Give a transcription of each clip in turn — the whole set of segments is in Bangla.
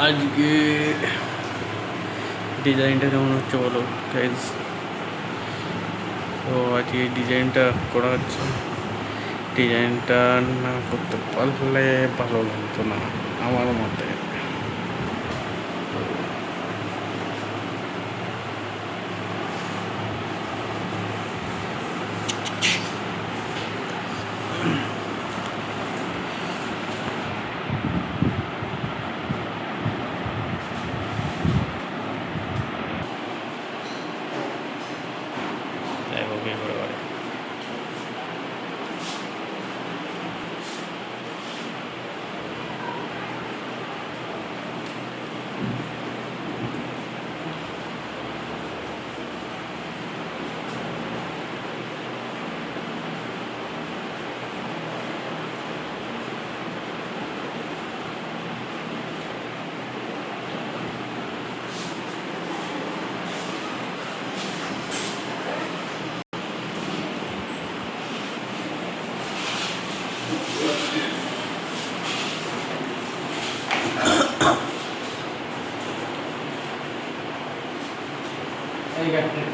আজকে ডিজাইনটা কেমন হচ্ছে বলো গাইজ। তো আজকে এই ডিজাইনটা করা হচ্ছে। ডিজাইনটা না করতে পারলে ভালো লাগতো না আমার মতে। ওকে করে করে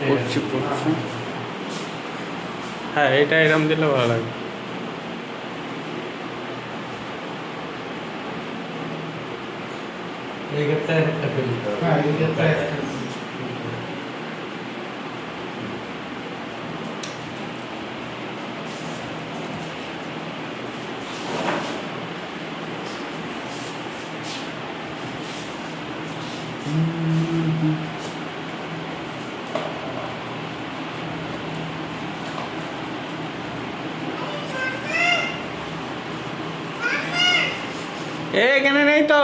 করছি করছি। হ্যাঁ, এটা এরম দিলে ভালো লাগে। এখানে নেই তো।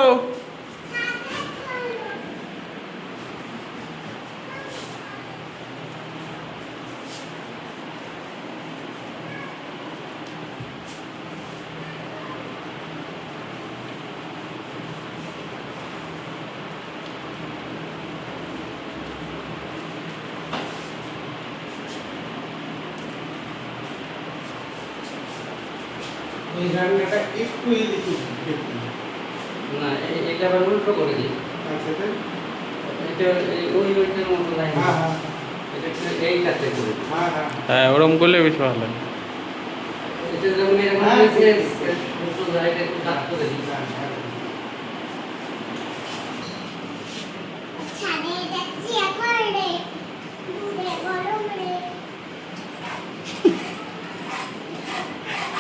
এই রান্নাটা একটু এদিকে না এটা আবার উল্টো করে দিই। আচ্ছা তাই এটা ওইটার মতো লাইন। হ্যাঁ হ্যাঁ এটা এই কাটতে করে দিই। হ্যাঁ হ্যাঁ হ্যাঁ, ওরম করলে বেশি ভালো লাগে। এটা যেমন এরকম হয়েছে উল্টো জায়গাটা একটু দাগ করে দিই।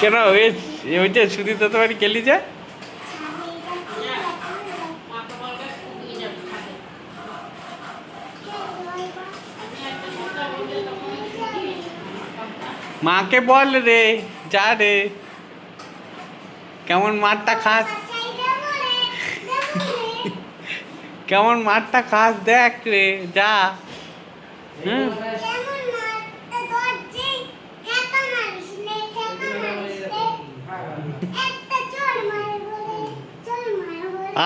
কেন ওই যে সুদীপ্ত তোমার গেলি যে মাকে বল রে, যা রে, কেমন মারটা খাস, কেমন মারটা খাস দেখ রে, যা। হুম,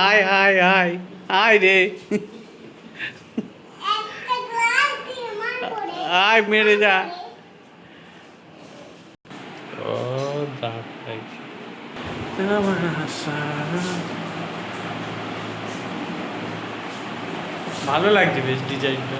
আয় আয় আয় আয় রে, আয় মেরে যা। ও দাঁত খাইছে। ভালো লাগছে বেশ ডিজাইনটা।